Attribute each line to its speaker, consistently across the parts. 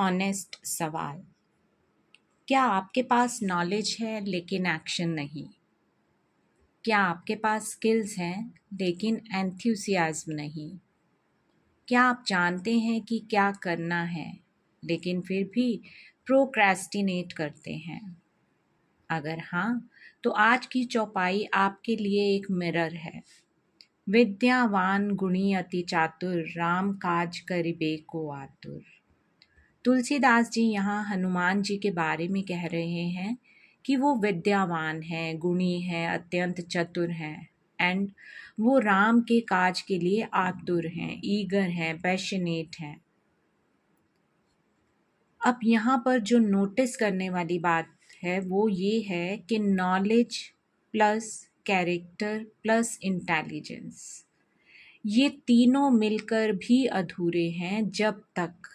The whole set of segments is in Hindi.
Speaker 1: ऑनेस्ट सवाल। क्या आपके पास नॉलेज है लेकिन एक्शन नहीं? क्या आपके पास स्किल्स हैं लेकिन एंथुसियाज्म नहीं? क्या आप जानते हैं कि क्या करना है लेकिन फिर भी प्रोक्रेस्टिनेट करते हैं? अगर हाँ, तो आज की चौपाई आपके लिए एक मिरर है। विद्यावान गुणी अति चातुर, राम काज करिबे को आतुर। तुलसीदास जी यहाँ हनुमान जी के बारे में कह रहे हैं कि वो विद्यावान हैं, गुणी हैं, अत्यंत चतुर हैं एंड वो राम के काज के लिए आतुर हैं, ईगर हैं, पैशनेट हैं। अब यहाँ पर जो नोटिस करने वाली बात है वो ये है कि knowledge plus character plus intelligence, ये तीनों मिलकर भी अधूरे हैं जब तक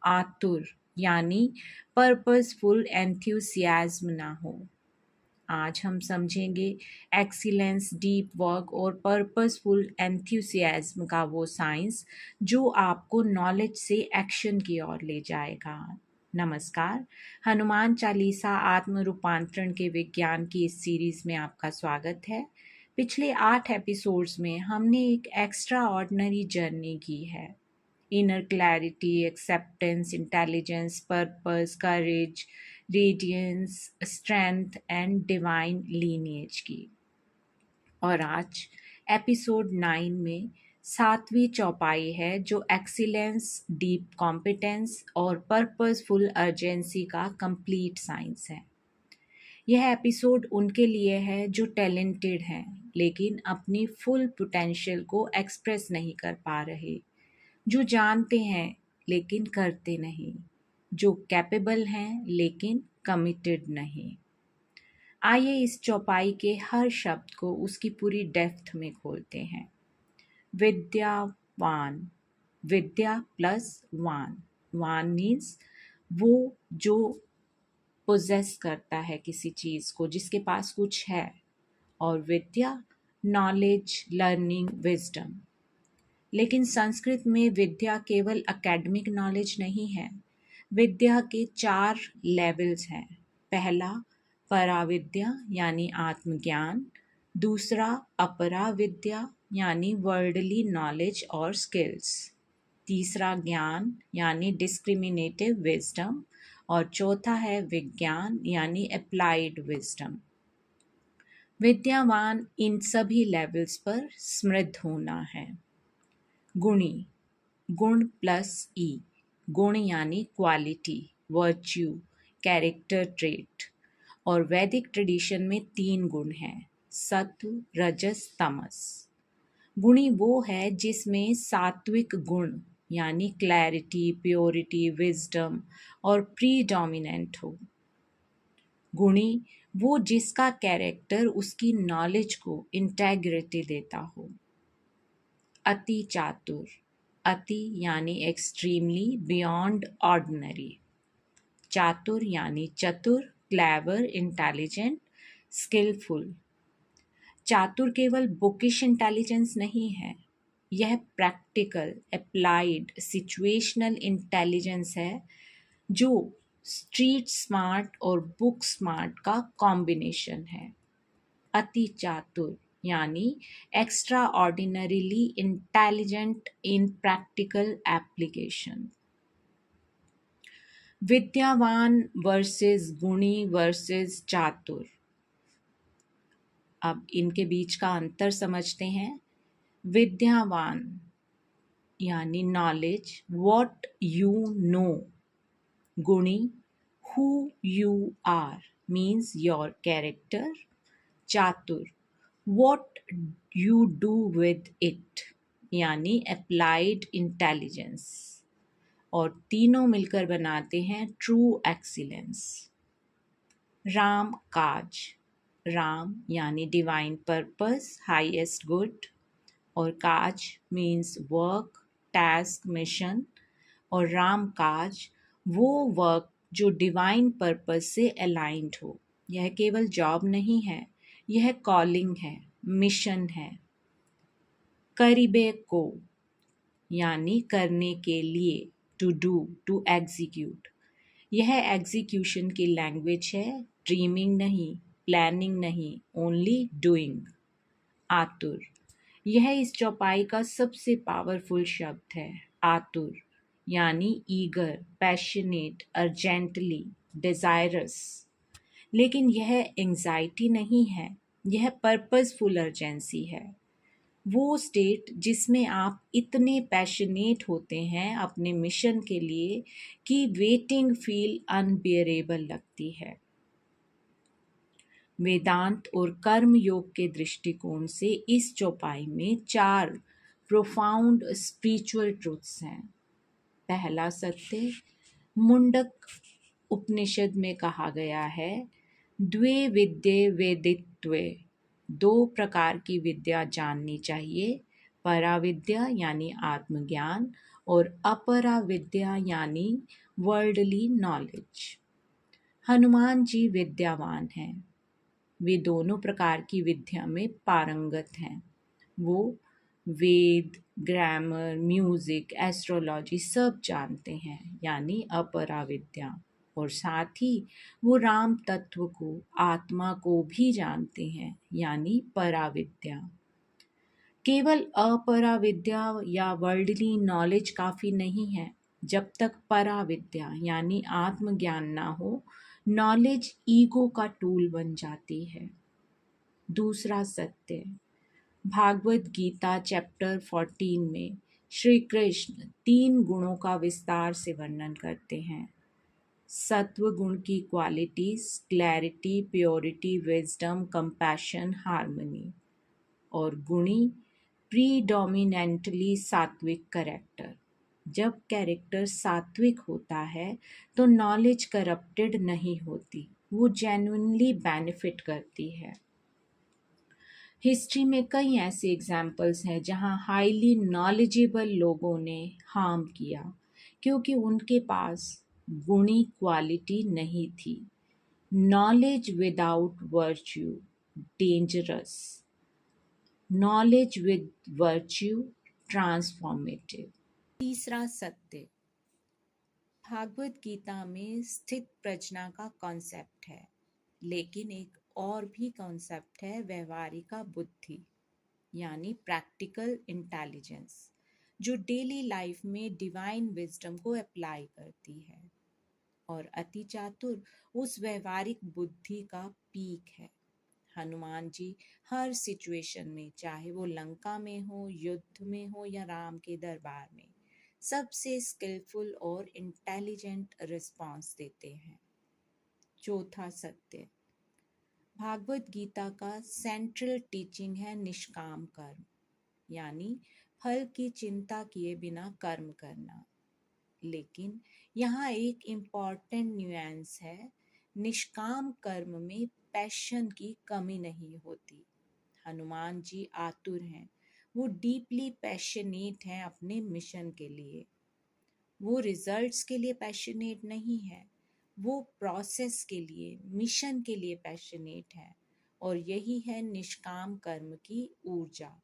Speaker 1: आतुर यानी पर्पसफुल एंथुसियाज्म ना हो। आज हम समझेंगे एक्सीलेंस, डीप वर्क और पर्पसफुल एंथुसियाज्म का वो साइंस जो आपको नॉलेज से एक्शन की ओर ले जाएगा। नमस्कार, हनुमान चालीसा आत्म रूपांतरण के विज्ञान की इस सीरीज में आपका स्वागत है। पिछले 8 एपिसोड्स में हमने एक एक्स्ट्रा ऑर्डिनरी जर्नी की है। Inner clarity, acceptance, intelligence, purpose, courage, radiance, strength and divine lineage की। और आज एपिसोड 9 में 7वीं चौपाई है जो एक्सीलेंस, डीप कॉम्पिटेंस और पर्पसफुल अर्जेंसी का कंप्लीट साइंस है। यह एपिसोड उनके लिए है जो टैलेंटेड हैं लेकिन अपनी फुल पोटेंशियल को एक्सप्रेस नहीं कर पा रहे, जो जानते हैं लेकिन करते नहीं, जो कैपेबल हैं लेकिन कमिटेड नहीं। आइए इस चौपाई के हर शब्द को उसकी पूरी डेप्थ में खोलते हैं। विद्यावान, विद्या प्लस वान। वान मीन्स वो जो पोजेस करता है किसी चीज़ को, जिसके पास कुछ है। और विद्या, नॉलेज, लर्निंग, विजडम। लेकिन संस्कृत में विद्या केवल एकेडमिक नॉलेज नहीं है। विद्या के 4 लेवल्स हैं। पहला पराविद्या यानी आत्मज्ञान, दूसरा अपरा विद्या यानी वर्ल्डली नॉलेज और स्किल्स, तीसरा ज्ञान यानी डिस्क्रिमिनेटिव विजडम और चौथा है विज्ञान यानी अप्लाइड विजडम। विद्यावान इन सभी लेवल्स पर समृद्ध होना है। गुणी, गुण प्लस ई। गुण यानी क्वालिटी, वर्च्यू, कैरेक्टर ट्रेट। और वैदिक ट्रेडिशन में 3 गुण हैं, सत्व, रजस, तमस। गुणी वो है जिसमें सात्विक गुण यानी क्लैरिटी, प्योरिटी, विजडम और प्रीडोमिनेंट हो। गुणी वो जिसका कैरेक्टर उसकी नॉलेज को इंटेग्रिटी देता हो। अति चातुर, अति यानी एक्सट्रीमली, बियॉन्ड ऑर्डिनरी। चातुर यानी चतुर, क्लेवर, इंटेलिजेंट, स्किलफुल। चातुर केवल बुकिश इंटेलिजेंस नहीं है, यह प्रैक्टिकल, अप्लाइड, सिचुएशनल इंटेलिजेंस है जो स्ट्रीट स्मार्ट और बुक स्मार्ट का कॉम्बिनेशन है। अति चातुर यानी extraordinarily intelligent in practical application. विद्यावान वर्सेस गुणी वर्सेस चातुर। अब इनके बीच का अंतर समझते हैं। विद्यावान यानी नॉलेज, व्हाट यू नो। गुणी, who you are, means your character. चातुर, what you do with it यानी अप्लाइड इंटेलिजेंस। और तीनों मिलकर बनाते हैं ट्रू एक्सीलेंस। राम काज, राम यानी डिवाइन पर्पस, हाईएस्ट गुड। और काज मीन्स वर्क, टास्क, मिशन। और राम काज वो वर्क जो डिवाइन पर्पस से अलाइंड हो। यह केवल जॉब नहीं है, यह कॉलिंग है, मिशन है। करिबे को यानी करने के लिए, टू डू, टू एग्जीक्यूट। यह एग्जीक्यूशन की लैंग्वेज है, ड्रीमिंग नहीं, प्लानिंग नहीं, ओनली डूइंग। आतुर, यह इस चौपाई का सबसे पावरफुल शब्द है। आतुर यानी ईगर, पैशनेट, अर्जेंटली, डिजायरस। लेकिन यह एंजाइटी नहीं है, यह पर्पसफुल अर्जेंसी है। वो स्टेट जिसमें आप इतने पैशनेट होते हैं अपने मिशन के लिए कि वेटिंग फील अनबियरेबल लगती है। वेदांत और कर्म योग के दृष्टिकोण से इस चौपाई में 4 प्रोफाउंड स्पिरिचुअल ट्रूथ्स हैं। पहला सत्य, मुंडक उपनिषद में कहा गया है, द्वे विद्ये वेदित्वे, 2 प्रकार की विद्या जाननी चाहिए, पराविद्या यानी आत्मज्ञान और अपरा विद्या यानी वर्ल्डली नॉलेज। हनुमान जी विद्यावान हैं, वे दोनों प्रकार की विद्या में पारंगत हैं। वो वेद, ग्रामर, म्यूजिक, एस्ट्रोलॉजी सब जानते हैं यानी अपरा विद्या। और साथ ही वो राम तत्व को, आत्मा को भी जानते हैं यानी पराविद्या। केवल अपराविद्या या वर्ल्डली नॉलेज काफ़ी नहीं है। जब तक पराविद्या यानी आत्मज्ञान ना हो, नॉलेज ईगो का टूल बन जाती है। दूसरा सत्य, भागवत गीता चैप्टर 14 में श्री कृष्ण 3 गुणों का विस्तार से वर्णन करते हैं। सत्व गुण की qualities, clarity, purity, wisdom, compassion, harmony. और गुणी, प्रीडोमिनेंटली सात्विक कैरेक्टर। जब कैरेक्टर सात्विक होता है तो नॉलेज करप्टेड नहीं होती, वो जेन्युइनली बेनिफिट करती है। हिस्ट्री में कई ऐसे एग्जाम्पल्स हैं जहां हाईली नॉलेजेबल लोगों ने हार्म किया क्योंकि उनके पास गुणी क्वालिटी नहीं थी। Knowledge without virtue dangerous, knowledge with virtue transformative. तीसरा सत्य, भागवत गीता में स्थित प्रज्ञा का कॉन्सेप्ट है, लेकिन एक और भी कॉन्सेप्ट है व्यवहारिका बुद्धि यानी प्रैक्टिकल इंटेलिजेंस, जो डेली लाइफ में डिवाइन विजडम को अप्लाई करती है। और अति चातुर उस व्यवहारिक बुद्धि का पीक है। हनुमान जी हर सिचुएशन में, चाहे वो लंका में हो, युद्ध में हो या राम के दरबार में, सबसे स्किलफुल और इंटेलिजेंट रिस्पॉन्स देते हैं। चौथा सत्य, भागवत गीता का सेंट्रल टीचिंग है निष्काम कर्म यानी फल की चिंता किए बिना कर्म करना। लेकिन यहाँ एक इम्पॉर्टेंट न्यूएंस है, निष्काम कर्म में पैशन की कमी नहीं होती। हनुमान जी आतुर हैं, वो डीपली पैशनेट हैं अपने मिशन के लिए। वो रिजल्ट्स के लिए पैशनेट नहीं है, वो प्रोसेस के लिए, मिशन के लिए पैशनेट है। और यही है निष्काम कर्म की ऊर्जा।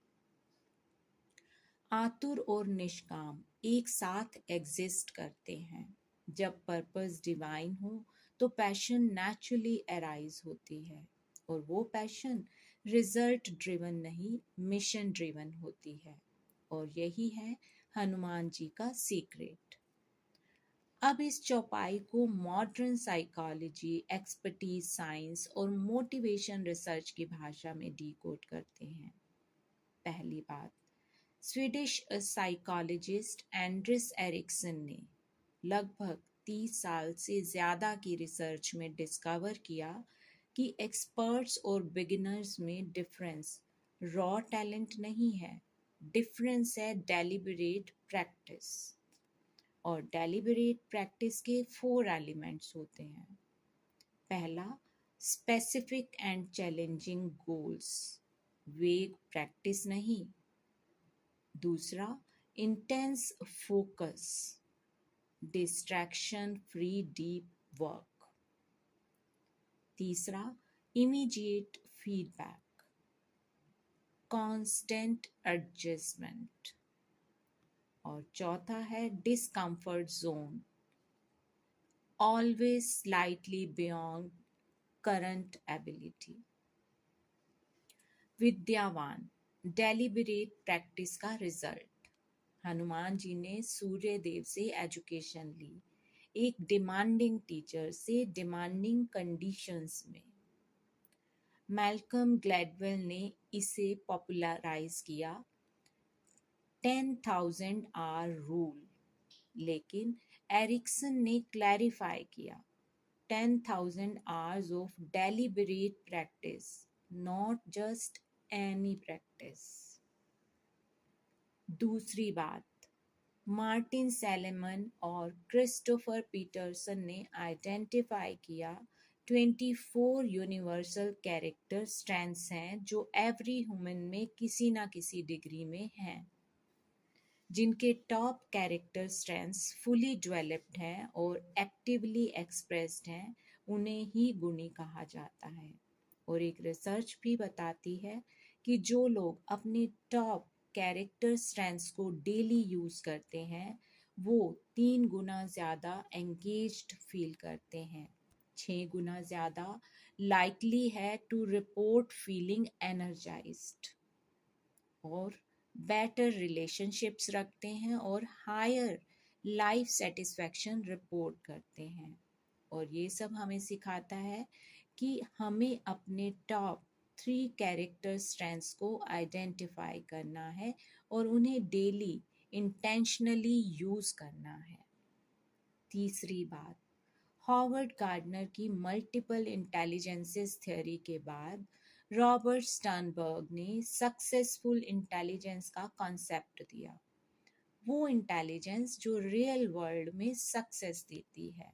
Speaker 1: आतुर और निष्काम एक साथ एग्जिस्ट करते हैं। जब पर्पस डिवाइन हो तो पैशन नेचुरली अराइज होती है, और वो पैशन रिजल्ट ड्रिवन नहीं, मिशन ड्रिवन होती है। और यही है हनुमान जी का सीक्रेट। अब इस चौपाई को मॉडर्न साइकोलॉजी, एक्सपर्टीज साइंस और मोटिवेशन रिसर्च की भाषा में डिकोड करते हैं। पहली बात, स्वीडिश साइकोलॉजिस्ट एंड्रिस एरिक्सन ने लगभग 30 साल से ज़्यादा की रिसर्च में डिस्कवर किया कि एक्सपर्ट्स और बिगिनर्स में डिफरेंस रॉ टैलेंट नहीं है, डिफरेंस है डेलिबरेट प्रैक्टिस। और डेलिबरेट प्रैक्टिस के 4 एलिमेंट्स होते हैं। पहला, specific and challenging goals, vague practice नहीं। दूसरा, intense focus, distraction free deep work. तीसरा, इमीडिएट फीडबैक, कांस्टेंट एडजस्टमेंट। और चौथा है discomfort zone, always slightly beyond current ability. विद्यावान, डेलिबरेट प्रैक्टिस का रिजल्ट। हनुमान जी ने सूर्य देव से एजुकेशन ली, एक डिमांडिंग टीचर से डिमांडिंग कंडीशंस में। मैल्कम ग्लैडवेल ने इसे पॉपुलराइज किया, 10,000 आवर रूल। लेकिन एरिक्सन ने क्लैरिफाई किया, 10,000 hours of deliberate practice, not just any practice। दूसरी बात, मार्टिन सेलेमन और क्रिस्टोफर पीटरसन ने आइडेंटिफाई किया 24 यूनिवर्सल कैरेक्टर स्ट्रेंथ्स हैं जो एवरी ह्यूमन में किसी ना किसी डिग्री में हैं। जिनके top character strengths fully developed हैं और एक्टिवली एक्सप्रेस्ड हैं, उन्हें ही गुणी कहा जाता है। और एक रिसर्च भी बताती है कि जो लोग अपने टॉप कैरेक्टर स्ट्रेंथ्स को डेली यूज करते हैं वो 3 गुना ज़्यादा एंगेज्ड फील करते हैं, 6 गुना ज़्यादा लाइकली है टू रिपोर्ट फीलिंग एनर्जाइज्ड, और बेटर रिलेशनशिप्स रखते हैं और हायर लाइफ सेटिस्फैक्शन रिपोर्ट करते हैं। और ये सब हमें सिखाता है कि हमें अपने टॉप 3 कैरेक्टर स्ट्रेंथ्स को आइडेंटिफाई करना है और उन्हें डेली इंटेंशनली यूज करना है। तीसरी बात, हॉवर्ड गार्डनर की मल्टीपल इंटेलिजेंसेस थ्योरी के बाद रॉबर्ट स्टर्नबर्ग ने सक्सेसफुल इंटेलिजेंस का कॉन्सेप्ट दिया, वो इंटेलिजेंस जो रियल वर्ल्ड में सक्सेस देती है।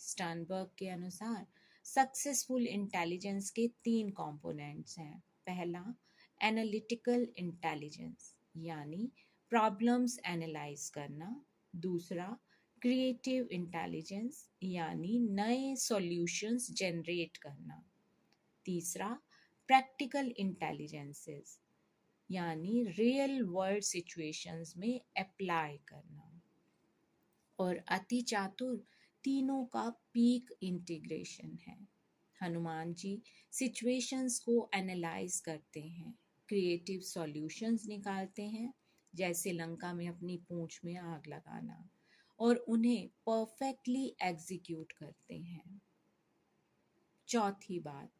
Speaker 1: स्टर्नबर्ग के अनुसार सक्सेसफुल इंटेलिजेंस के 3 कंपोनेंट्स हैं। पहला, एनालिटिकल इंटेलिजेंस यानी प्रॉब्लम्स एनालाइज करना। दूसरा, क्रिएटिव इंटेलिजेंस यानी नए सॉल्यूशंस जनरेट करना। तीसरा, प्रैक्टिकल इंटेलिजेंसेस यानी रियल वर्ल्ड सिचुएशंस में अप्लाई करना। और अति चातुर तीनों का पीक इंटीग्रेशन है। हनुमान जी सिचुएशंस को एनालाइज करते हैं, क्रिएटिव सॉल्यूशंस निकालते हैं, जैसे लंका में अपनी पूंछ में आग लगाना, और उन्हें परफेक्टली एग्जीक्यूट करते हैं। चौथी बात,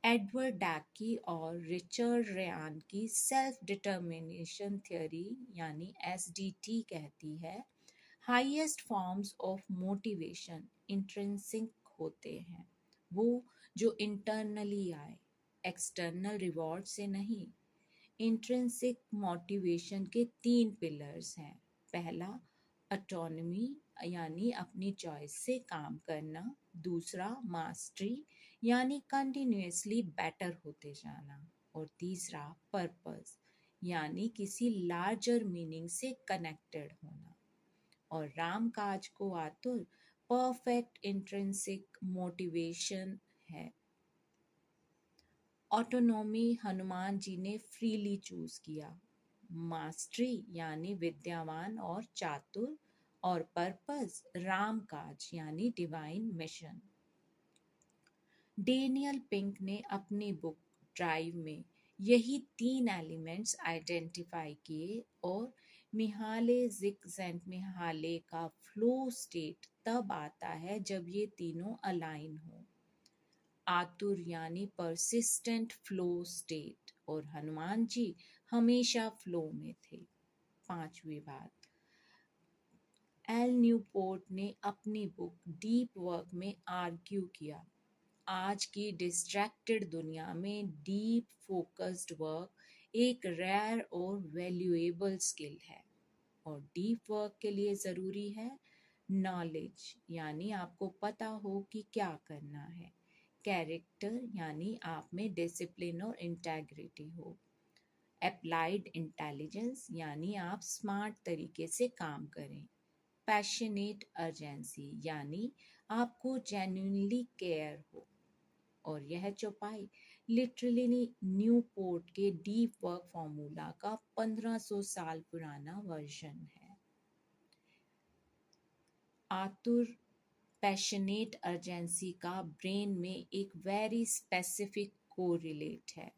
Speaker 1: एडवर्ड डाकी और रिचर्ड रेयान की सेल्फ डिटर्मिनेशन थ्योरी यानी एसडीटी कहती है, highest forms of motivation intrinsic होते हैं, वो जो इंटरनली आए, एक्सटर्नल रिवॉर्ड से नहीं। इंट्रिंसिक मोटिवेशन के 3 पिलर्स हैं। पहला, ऑटोनॉमी यानी अपनी चॉइस से काम करना। दूसरा, मास्टरी यानी कंटिन्यूअसली बेटर होते जाना। और तीसरा, पर्पस यानी किसी लार्जर मीनिंग से कनेक्टेड होना। और राम काज को आतुर परफेक्ट इंट्रिंसिक मोटिवेशन है। ऑटोनॉमी हनुमान जी ने फ्रीली चूज किया, मास्टरी यानी विद्यावान और चातुर, और पर्पस राम काज यानी डिवाइन मिशन। डेनियल पिंक ने अपनी बुक ड्राइव में यही 3 एलिमेंट्स आइडेंटिफाई किए, और मिहाले मिहाले का फ्लो स्टेट तब आता है जब ये तीनों अलाइन हो। आतुर यानी परसिस्टेंट फ्लो स्टेट, और हनुमान जी हमेशा फ्लो में थे। 5वीं बात, एल न्यूपोर्ट ने अपनी बुक डीप वर्क में आर्ग्यू किया, आज की डिस्ट्रैक्टेड दुनिया में डीप फोकस्ड वर्क एक रेयर और वैल्यूएबल स्किल है। और डीप वर्क के लिए ज़रूरी है नॉलेज यानी आपको पता हो कि क्या करना है, कैरेक्टर यानी आप में डिसिप्लिन और इंटेग्रिटी हो, अप्लाइड इंटेलिजेंस यानी आप स्मार्ट तरीके से काम करें, पैशनेट अर्जेंसी यानी आपको जेन्युइनली केयर हो। और यह चौपाई लिटरली न्यूपोर्ट के डीप वर्क फॉर्मूला का 1500 साल पुराना वर्जन है। आतुर पैशनेट अर्जेंसी का ब्रेन में एक वेरी स्पेसिफिक कोरिलेट है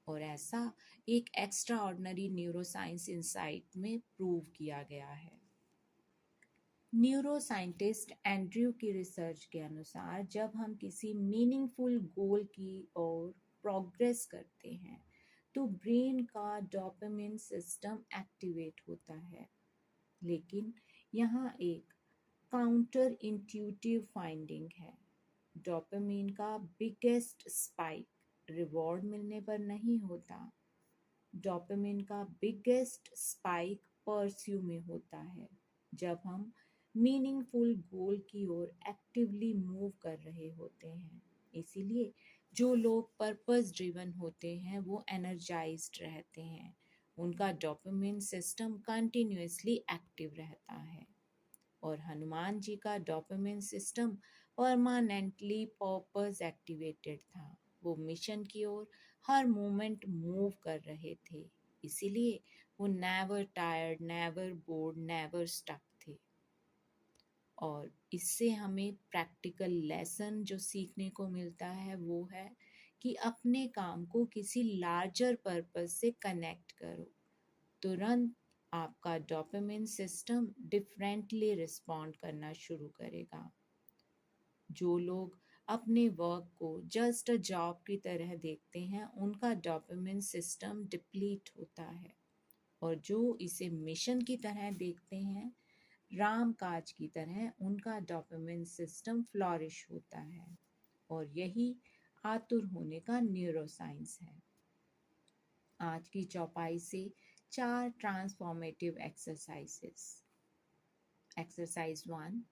Speaker 1: और ऐसा एक एक्स्ट्रा ऑर्डिनरी न्यूरोसाइंस इंसाइट में प्रूव किया गया है। न्यूरोसाइंटिस्ट एंड्रयू की रिसर्च के अनुसार जब हम किसी मीनिंगफुल गोल की ओर प्रोग्रेस करते हैं तो ब्रेन का डोपामिन सिस्टम एक्टिवेट होता है। लेकिन यहाँ एक काउंटर इंट्यूटिव फाइंडिंग है। डोपामिन का बिगेस्ट स्पाइक रिवॉर्ड मिलने पर नहीं होता। डोपामिन का बिगेस्ट स्पाइक परस्यू में होता है जब हम मीनिंगफुल गोल की ओर एक्टिवली मूव कर रहे होते हैं। इसीलिए जो लोग पर्पस ड्रिवन होते हैं वो एनर्जाइज्ड रहते हैं, उनका डोपामिन सिस्टम कंटिन्यूअसली एक्टिव रहता है। और हनुमान जी का dopamine system permanently purpose activated था। वो मिशन की ओर हर मोमेंट मूव कर रहे थे, इसीलिए वो never tired, never bored, never stuck थे। और इससे हमें प्रैक्टिकल लेसन जो सीखने को मिलता है वो है कि अपने काम को किसी लार्जर पर्पस से कनेक्ट करो। तुरंत आपका डोपामिन सिस्टम डिफरेंटली रिस्पॉन्ड करना शुरू करेगा। जो लोग अपने वर्क को जस्ट अ जॉब की तरह देखते हैं उनका डोपामिन सिस्टम डिप्लीट होता है, और जो इसे मिशन की तरह देखते हैं, राम काज की तरह, उनका डोपामिन सिस्टम फ्लॉरिश होता है। और यही आतुर होने का न्यूरोसाइंस है। आज की चौपाई से 4 ट्रांसफॉर्मेटिव एक्सरसाइजेस। एक्सरसाइज 1,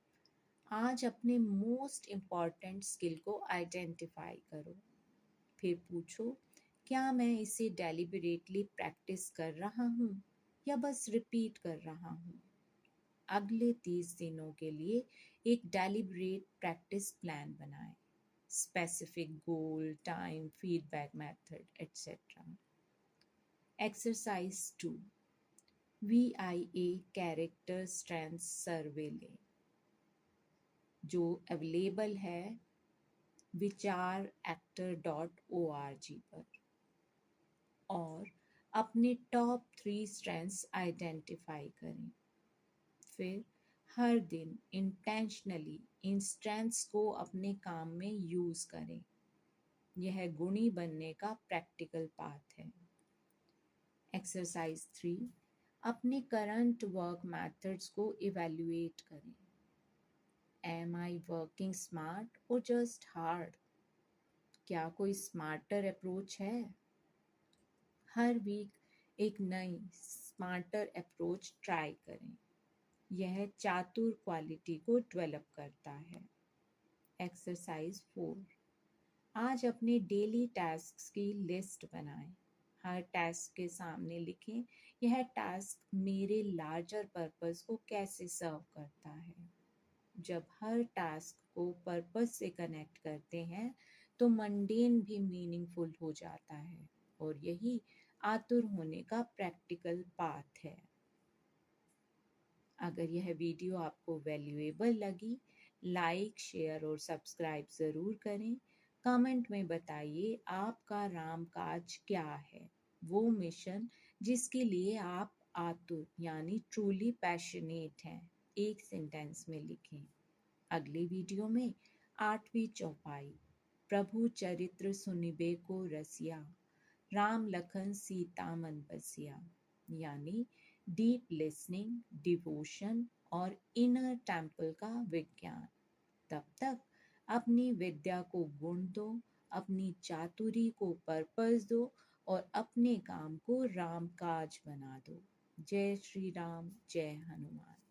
Speaker 1: आज अपने मोस्ट इम्पॉर्टेंट स्किल को आइडेंटिफाई करो। फिर पूछो, क्या मैं इसे डेलिबरेटली प्रैक्टिस कर रहा हूँ या बस रिपीट कर रहा हूँ। अगले 30 दिनों के लिए एक डेलिबरेट प्रैक्टिस प्लान बनाएं। Specific goal, time, feedback method etcetera. Exercise 2, VIA character strength survey लें, जो अवेलेबल है vicharakter.org पर, और अपने टॉप 3 स्ट्रेंथ्स आइडेंटिफाई करें। फिर हर दिन इंटेंशनली इन स्ट्रेंथ्स को अपने काम में यूज करें। यह गुणी बनने का प्रैक्टिकल पाथ है। एक्सरसाइज 3, अपने करंट वर्क मेथड्स को इवैल्यूएट करें। Am I working smart or just hard? क्या कोई स्मार्टर अप्रोच है? हर वीक एक नई स्मार्टर अप्रोच ट्राई करें। यह चातुर क्वालिटी को डेवलप करता है। एक्सरसाइज 4, आज अपने डेली टास्क्स की लिस्ट बनाएं। हर टास्क के सामने लिखें, यह टास्क मेरे लार्जर पर्पस को कैसे सर्व करता है। जब हर टास्क को पर्पस से कनेक्ट करते हैं तो मंडेन भी मीनिंगफुल हो जाता है, और यही आतुर होने का प्रैक्टिकल पाथ है। अगर यह वीडियो आपको वैल्यूएबल लगी, लाइक, शेयर और सब्सक्राइब ज़रूर करें। कमेंट में बताइए आपका राम काज क्या है, वो मिशन जिसके लिए आप आतुर यानी ट्रूली पैशनेट हैं। एक सेंटेंस में लिखें। अगली वीडियो में 8वीं चौपाई, प्रभु चरित्र सुनिबे को रसिया, राम लखन सीता मन बसिया, यानी डीप लिसनिंग, डिवोशन और इनर टेम्पल का विज्ञान। तब तक अपनी विद्या को गुण दो, अपनी चातुरी को पर्पस दो और अपने काम को राम काज बना दो। जय श्री राम, जय हनुमान।